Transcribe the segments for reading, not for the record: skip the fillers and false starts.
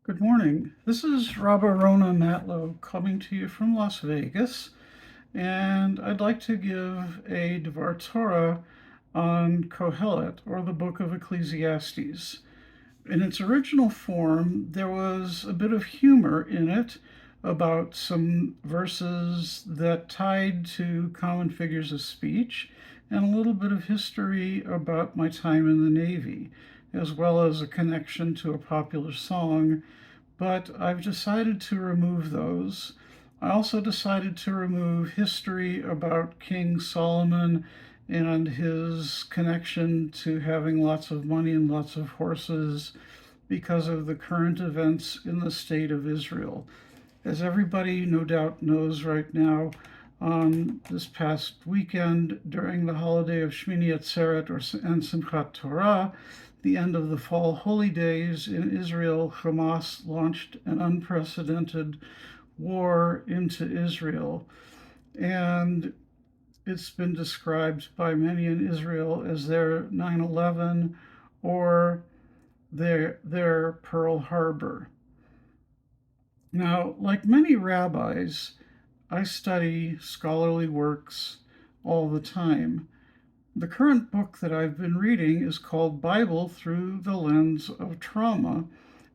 Good morning. This is Rabbi Rona Matlow coming to you from Las Vegas, and I'd like to give a Dvar Torah on Kohelet, or the Book of Ecclesiastes. In its original form, there was a bit of humor in it about some verses that tied to common figures of speech, and a little bit of history about my time in the Navy, as well as a connection to a popular song, but I've decided to remove those. I also decided to remove history about King Solomon and his connection to having lots of money and lots of horses because of the current events in the state of Israel. As everybody no doubt knows right now, on this past weekend during the holiday of Shmini Atzeret and Simchat Torah, the end of the fall holy days in Israel, Hamas launched an unprecedented war into Israel. And it's been described by many in Israel as their 9/11 or their Pearl Harbor. Now, like many rabbis, I study scholarly works all the time. The current book that I've been reading is called Bible Through the Lens of Trauma,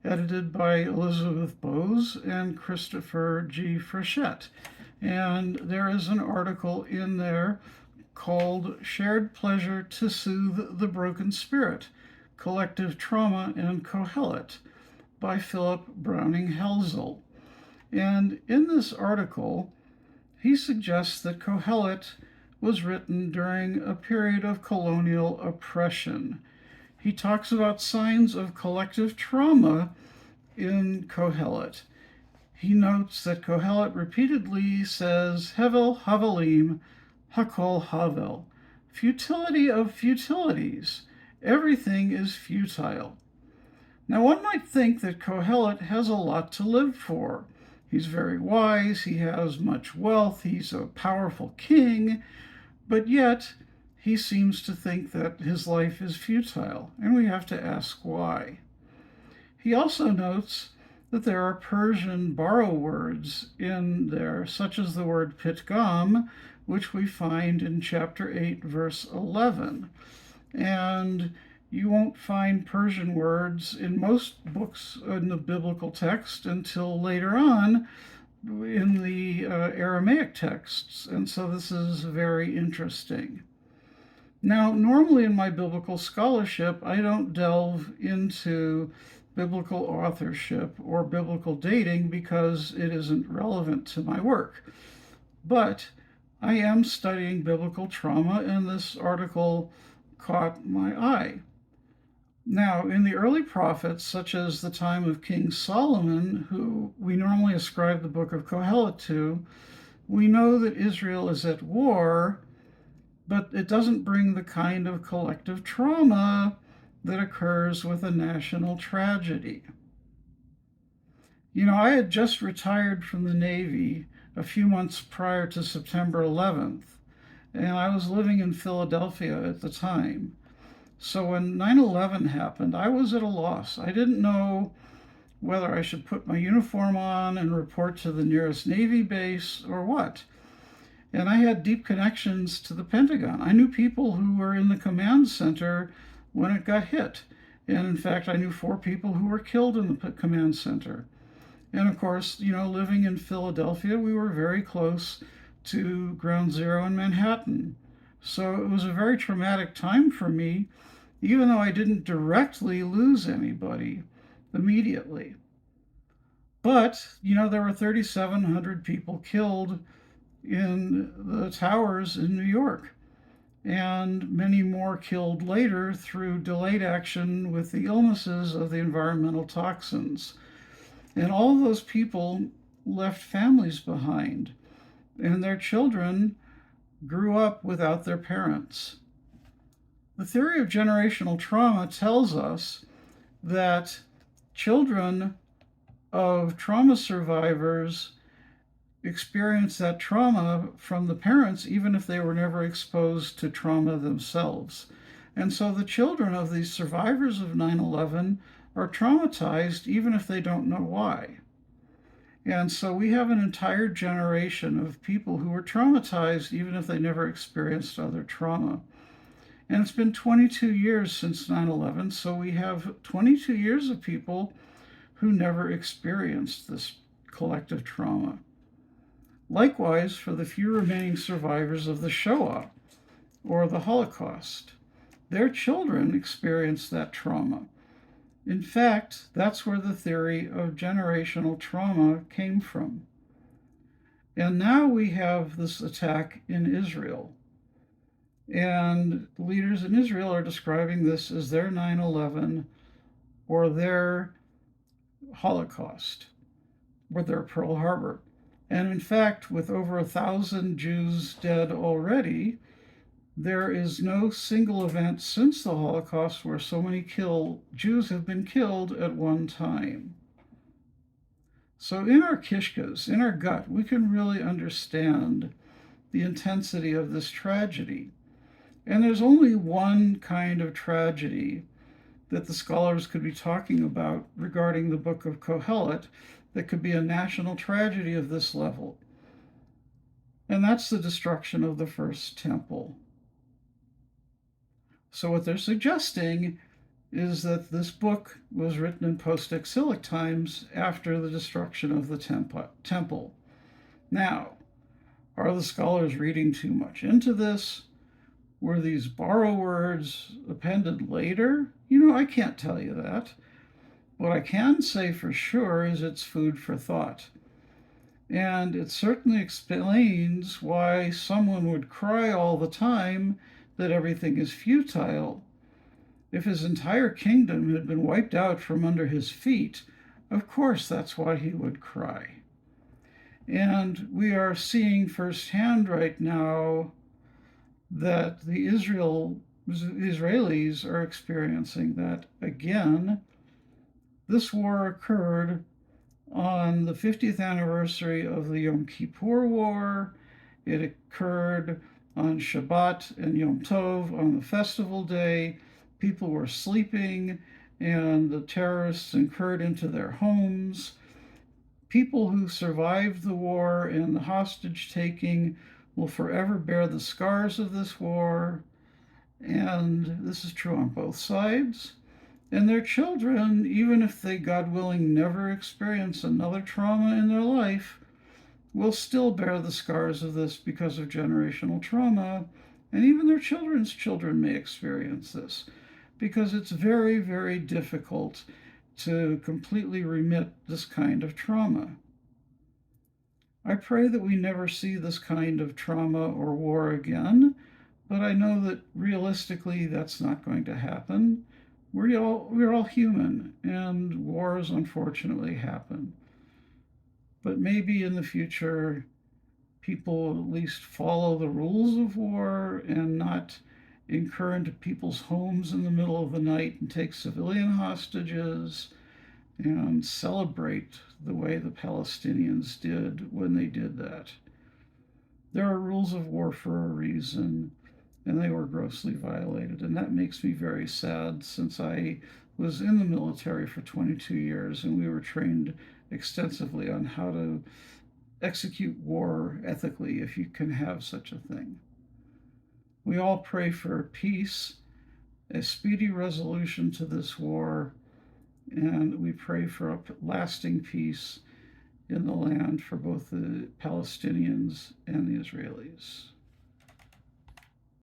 edited by Elizabeth Bose and Christopher G. Frechette. And there is an article in there called Shared Pleasure to Soothe the Broken Spirit, Collective Trauma and Kohelet by Philip Browning Helzel. And in this article, he suggests that Kohelet was written during a period of colonial oppression. He talks about signs of collective trauma in Kohelet. He notes that Kohelet repeatedly says, Hevel Havalim, Hakol Havel, futility of futilities. Everything is futile. Now, one might think that Kohelet has a lot to live for. He's very wise, he has much wealth, he's a powerful king, but yet he seems to think that his life is futile, and we have to ask why. He also notes that there are Persian borrow words in there, such as the word pitgam, which we find in chapter 8, verse 11. And you won't find Persian words in most books in the biblical text until later on in the Aramaic texts, and so this is very interesting. Now, normally in my biblical scholarship, I don't delve into biblical authorship or biblical dating because it isn't relevant to my work. But I am studying biblical trauma, and this article caught my eye. Now, in the early prophets, such as the time of King Solomon, who we normally ascribe the book of Kohelet to, we know that Israel is at war, but it doesn't bring the kind of collective trauma that occurs with a national tragedy. You know, I had just retired from the Navy a few months prior to September 11th, and I was living in Philadelphia at the time. So when 9/11 happened, I was at a loss. I didn't know whether I should put my uniform on and report to the nearest Navy base or what. And I had deep connections to the Pentagon. I knew people who were in the command center when it got hit. And in fact, I knew 4 people who were killed in the command center. And of course, you know, living in Philadelphia, we were very close to Ground Zero in Manhattan. So it was a very traumatic time for me, even though I didn't directly lose anybody immediately. But, you know, there were 3,700 people killed in the towers in New York, and many more killed later through delayed action with the illnesses of the environmental toxins. And all of those people left families behind, and their children grew up without their parents. The theory of generational trauma tells us that children of trauma survivors experience that trauma from the parents, even if they were never exposed to trauma themselves. And so the children of these survivors of 9/11 are traumatized even if they don't know why. And so we have an entire generation of people who are traumatized even if they never experienced other trauma. And it's been 22 years since 9/11, so we have 22 years of people who never experienced this collective trauma. Likewise, for the few remaining survivors of the Shoah or the Holocaust, their children experienced that trauma. In fact, that's where the theory of generational trauma came from. And now we have this attack in Israel. And leaders in Israel are describing this as their 9/11 or their Holocaust or their Pearl Harbor. And in fact, with over 1,000 Jews dead already, there is no single event since the Holocaust where so many Jews have been killed at one time. So in our kishkas, in our gut, we can really understand the intensity of this tragedy. And there's only one kind of tragedy that the scholars could be talking about regarding the book of Kohelet that could be a national tragedy of this level. And that's the destruction of the first temple. So what they're suggesting is that this book was written in post-exilic times after the destruction of the temple. Now, are the scholars reading too much into this? Were these borrow words appended later? I can't tell you that. What I can say for sure is it's food for thought. And it certainly explains why someone would cry all the time that everything is futile. If his entire kingdom had been wiped out from under his feet, of course that's why he would cry. And we are seeing firsthand right now that the Israelis are experiencing that again. This war occurred on the 50th anniversary of the Yom Kippur War. It occurred on Shabbat and Yom Tov on the festival day. People were sleeping and the terrorists incurred into their homes. People who survived the war and the hostage taking will forever bear the scars of this war. And this is true on both sides. And their children, even if they, God willing, never experience another trauma in their life, will still bear the scars of this because of generational trauma. And even their children's children may experience this because it's very, very difficult to completely remit this kind of trauma. I pray that we never see this kind of trauma or war again, but I know that realistically that's not going to happen. We're all human, and wars unfortunately happen. But maybe in the future, people at least follow the rules of war and not incur into people's homes in the middle of the night and take civilian hostages and celebrate the way the Palestinians did when they did that. There are rules of war for a reason, and they were grossly violated. And that makes me very sad since I was in the military for 22 years and we were trained extensively on how to execute war ethically, if you can have such a thing. We all pray for peace, a speedy resolution to this war, and we pray for a lasting peace in the land for both the Palestinians and the Israelis.